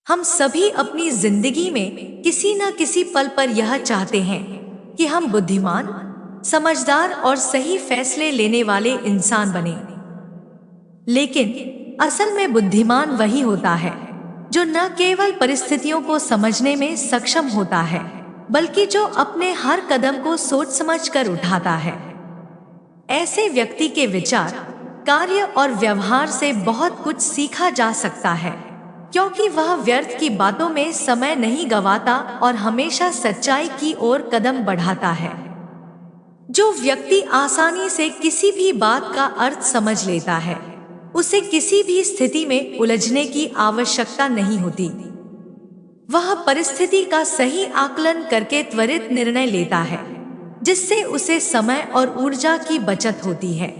हम सभी अपनी जिंदगी में किसी न किसी पल पर यह चाहते हैं कि हम बुद्धिमान, समझदार और सही फैसले लेने वाले इंसान बने। लेकिन असल में बुद्धिमान वही होता है जो न केवल परिस्थितियों को समझने में सक्षम होता है, बल्कि जो अपने हर कदम को सोच समझ कर उठाता है। ऐसे व्यक्ति के विचार, कार्य और व्यवहार से बहुत कुछ सीखा जा सकता है, क्योंकि वह व्यर्थ की बातों में समय नहीं गंवाता और हमेशा सच्चाई की ओर कदम बढ़ाता है। जो व्यक्ति आसानी से किसी भी बात का अर्थ समझ लेता है, उसे किसी भी स्थिति में उलझने की आवश्यकता नहीं होती। वह परिस्थिति का सही आकलन करके त्वरित निर्णय लेता है, जिससे उसे समय और ऊर्जा की बचत होती है।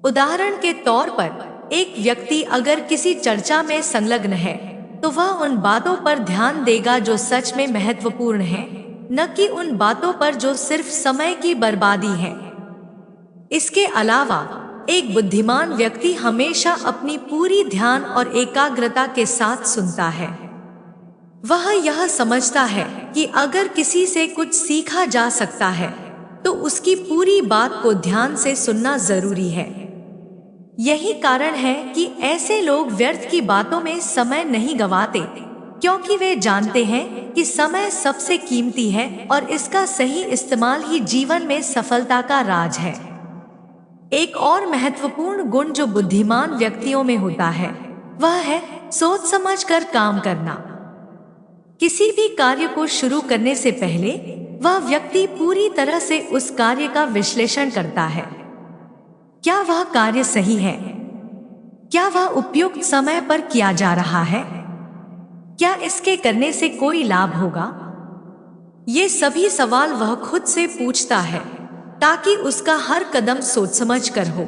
उदाहरण के तौर पर, एक व्यक्ति अगर किसी चर्चा में संलग्न है, तो वह उन बातों पर ध्यान देगा जो सच में महत्वपूर्ण हैं, न कि उन बातों पर जो सिर्फ समय की बर्बादी है। इसके अलावा एक बुद्धिमान व्यक्ति हमेशा अपनी पूरी ध्यान और एकाग्रता के साथ सुनता है। वह यह समझता है कि अगर किसी से कुछ सीखा जा सकता है, तो उसकी पूरी बात को ध्यान से सुनना जरूरी है। यही कारण है कि ऐसे लोग व्यर्थ की बातों में समय नहीं गंवाते, क्योंकि वे जानते हैं कि समय सबसे कीमती है और इसका सही इस्तेमाल ही जीवन में सफलता का राज है। एक और महत्वपूर्ण गुण जो बुद्धिमान व्यक्तियों में होता है, वह है सोच समझ कर काम करना। किसी भी कार्य को शुरू करने से पहले वह व्यक्ति पूरी तरह से उस कार्य का विश्लेषण करता है। क्या वह कार्य सही है? क्या वह उपयुक्त समय पर किया जा रहा है? क्या इसके करने से कोई लाभ होगा? ये सभी सवाल वह खुद से पूछता है, ताकि उसका हर कदम सोच समझ कर हो।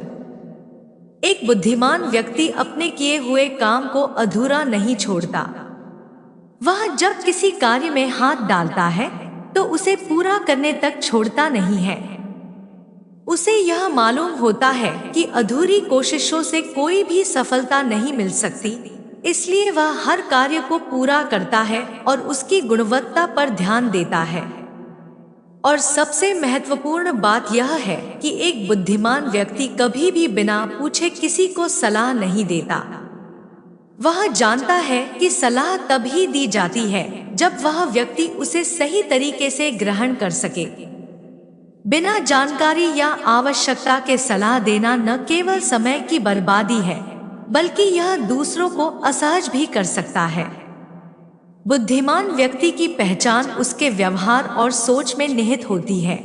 एक बुद्धिमान व्यक्ति अपने किए हुए काम को अधूरा नहीं छोड़ता। वह जब किसी कार्य में हाथ डालता है, तो उसे पूरा करने तक छोड़ता नहीं है। उसे यह मालूम होता है कि अधूरी कोशिशों से कोई भी सफलता नहीं मिल सकती, इसलिए वह हर कार्य को पूरा करता है और उसकी गुणवत्ता पर ध्यान देता है। और सबसे महत्वपूर्ण बात यह है कि एक बुद्धिमान व्यक्ति कभी भी बिना पूछे किसी को सलाह नहीं देता। वह जानता है कि सलाह तभी दी जाती है जब वह व्यक्ति उसे सही तरीके से ग्रहण कर सके। बिना जानकारी या आवश्यकता के सलाह देना न केवल समय की बर्बादी है, बल्कि यह दूसरों को असहज भी कर सकता है। बुद्धिमान व्यक्ति की पहचान उसके व्यवहार और सोच में निहित होती है।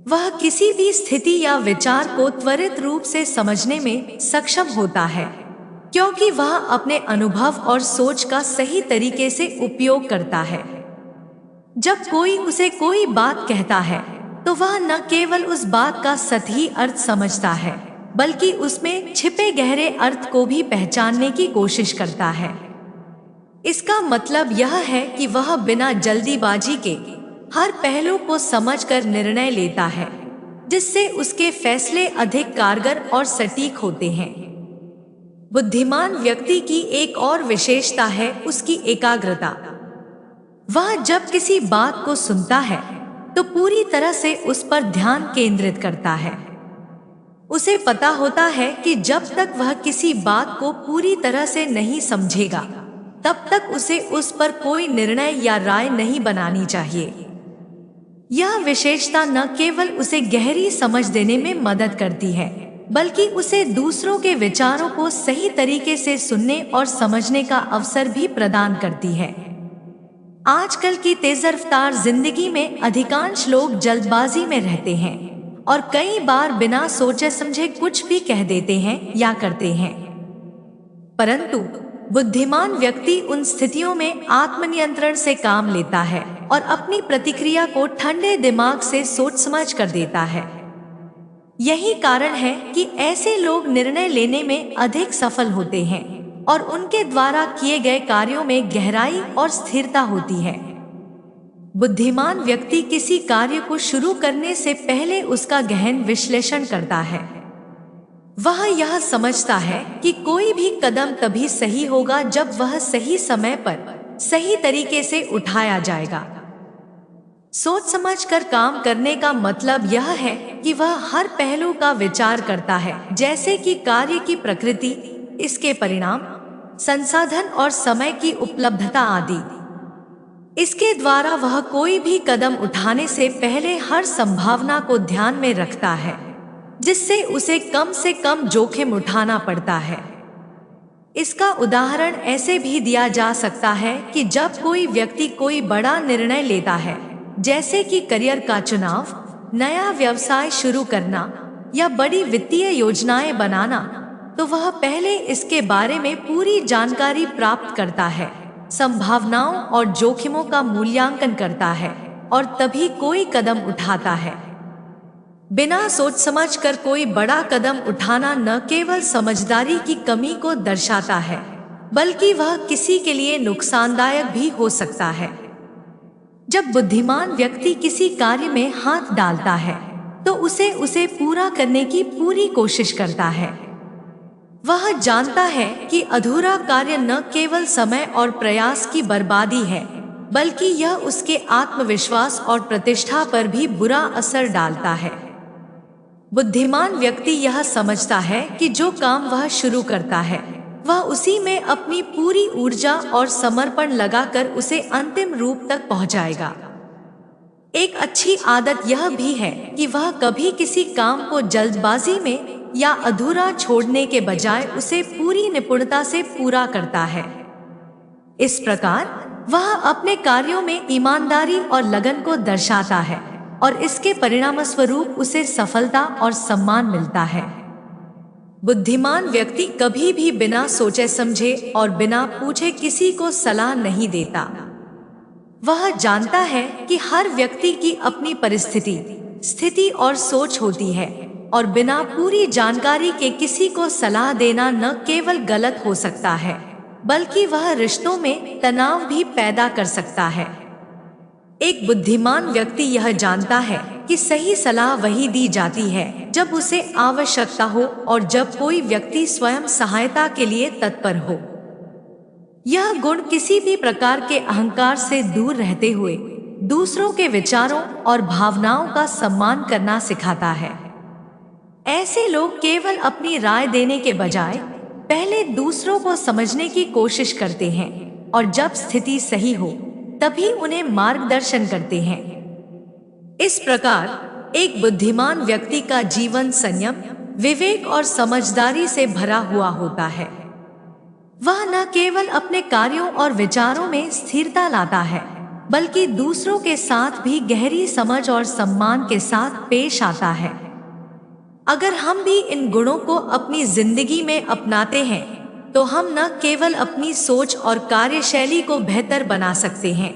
वह किसी भी स्थिति या विचार को त्वरित रूप से समझने में सक्षम होता है, क्योंकि वह अपने अनुभव और सोच का सही तरीके से उपयोग करता है। जब कोई उसे कोई बात कहता है, तो वह न केवल उस बात का सही अर्थ समझता है, बल्कि उसमें छिपे गहरे अर्थ को भी पहचानने की कोशिश करता है। इसका मतलब यह है कि वह बिना जल्दीबाजी के हर पहलू को समझकर निर्णय लेता है, जिससे उसके फैसले अधिक कारगर और सटीक होते हैं। बुद्धिमान व्यक्ति की एक और विशेषता है उसकी एकाग्रता। वह जब किसी बात को सुनता है, तो पूरी तरह से उस पर ध्यान केंद्रित करता है। उसे पता होता है कि जब तक वह किसी बात को पूरी तरह से नहीं समझेगा, तब तक उसे उस पर कोई निर्णय या राय नहीं बनानी चाहिए। यह विशेषता न केवल उसे गहरी समझ देने में मदद करती है, बल्कि उसे दूसरों के विचारों को सही तरीके से सुनने और समझने का अवसर भी प्रदान करती है। आजकल की तेज रफ्तार जिंदगी में अधिकांश लोग जल्दबाजी में रहते हैं और कई बार बिना सोचे समझे कुछ भी कह देते हैं या करते हैं। परंतु बुद्धिमान व्यक्ति उन स्थितियों में आत्मनियंत्रण से काम लेता है और अपनी प्रतिक्रिया को ठंडे दिमाग से सोच समझ कर देता है। यही कारण है कि ऐसे लोग निर्णय लेने में अधिक सफल होते हैं और उनके द्वारा किए गए कार्यों में गहराई और स्थिरता होती है। बुद्धिमान व्यक्ति किसी कार्य को शुरू करने से पहले उसका गहन विश्लेषण करता है। वह यह समझता है कि कोई भी कदम तभी सही होगा जब वह सही समय पर सही तरीके से उठाया जाएगा। सोच समझ कर काम करने का मतलब यह है कि वह हर पहलू का विचार करता है, जैसे कि कार्य की प्रकृति, इसके परिणाम, संसाधन और समय की उपलब्धता आदि। इसके द्वारा वह कोई भी कदम उठाने से पहले हर संभावना को ध्यान में रखता है, जिससे उसे कम से कम जोखिम उठाना पड़ता है। इसका उदाहरण ऐसे भी दिया जा सकता है कि जब कोई व्यक्ति कोई बड़ा निर्णय लेता है, जैसे कि करियर का चुनाव, नया व्यवसाय शुरू करना या बड़ी वित्तीय योजनाएं बनाना, तो वह पहले इसके बारे में पूरी जानकारी प्राप्त करता है, संभावनाओं और जोखिमों का मूल्यांकन करता है और तभी कोई कदम उठाता है। बिना सोच समझ कर कोई बड़ा कदम उठाना न केवल समझदारी की कमी को दर्शाता है, बल्कि वह किसी के लिए नुकसानदायक भी हो सकता है। जब बुद्धिमान व्यक्ति किसी कार्य में हाथ डालता है, तो उसे पूरा करने की पूरी कोशिश करता है। वह जानता है कि अधूरा कार्य न केवल समय और प्रयास की बर्बादी है, बल्कि यह उसके आत्मविश्वास और प्रतिष्ठा पर भी बुरा असर डालता है। बुद्धिमान व्यक्ति यह समझता है कि जो काम वह शुरू करता है, वह उसी में अपनी पूरी ऊर्जा और समर्पण लगाकर उसे अंतिम रूप तक पहुंचाएगा। एक अच्छी आदत यह भी है कि वह कभी किसी काम को जल्दबाजी में या अधूरा छोड़ने के बजाय उसे पूरी निपुणता से पूरा करता है। इस प्रकार वह अपने कार्यों में ईमानदारी और लगन को दर्शाता है और इसके परिणामस्वरूप उसे सफलता और सम्मान मिलता है। बुद्धिमान व्यक्ति कभी भी बिना सोचे समझे और बिना पूछे किसी को सलाह नहीं देता। वह जानता है कि हर व्यक्ति की अपनी परिस्थिति, स्थिति और सोच होती है और बिना पूरी जानकारी के किसी को सलाह देना न केवल गलत हो सकता है, बल्कि वह रिश्तों में तनाव भी पैदा कर सकता है। एक बुद्धिमान व्यक्ति यह जानता है कि सही सलाह वही दी जाती है जब उसे आवश्यकता हो और जब कोई व्यक्ति स्वयं सहायता के लिए तत्पर हो। यह गुण किसी भी प्रकार के अहंकार से दूर रहते हुए दूसरों के विचारों और भावनाओं का सम्मान करना सिखाता है। ऐसे लोग केवल अपनी राय देने के बजाय पहले दूसरों को समझने की कोशिश करते हैं और जब स्थिति सही हो तभी उन्हें मार्गदर्शन करते हैं। इस प्रकार एक बुद्धिमान व्यक्ति का जीवन संयम, विवेक और समझदारी से भरा हुआ होता है। वह न केवल अपने कार्यों और विचारों में स्थिरता लाता है, बल्कि दूसरों के साथ भी गहरी समझ और सम्मान के साथ पेश आता है। अगर हम भी इन गुणों को अपनी जिंदगी में अपनाते हैं, तो हम न केवल अपनी सोच और कार्यशैली को बेहतर बना सकते हैं,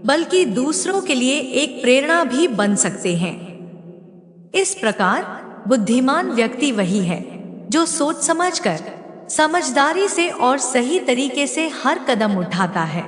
बल्कि दूसरों के लिए एक प्रेरणा भी बन सकते हैं। इस प्रकार बुद्धिमान व्यक्ति वही है जो सोच समझकर, समझदारी से और सही तरीके से हर कदम उठाता है।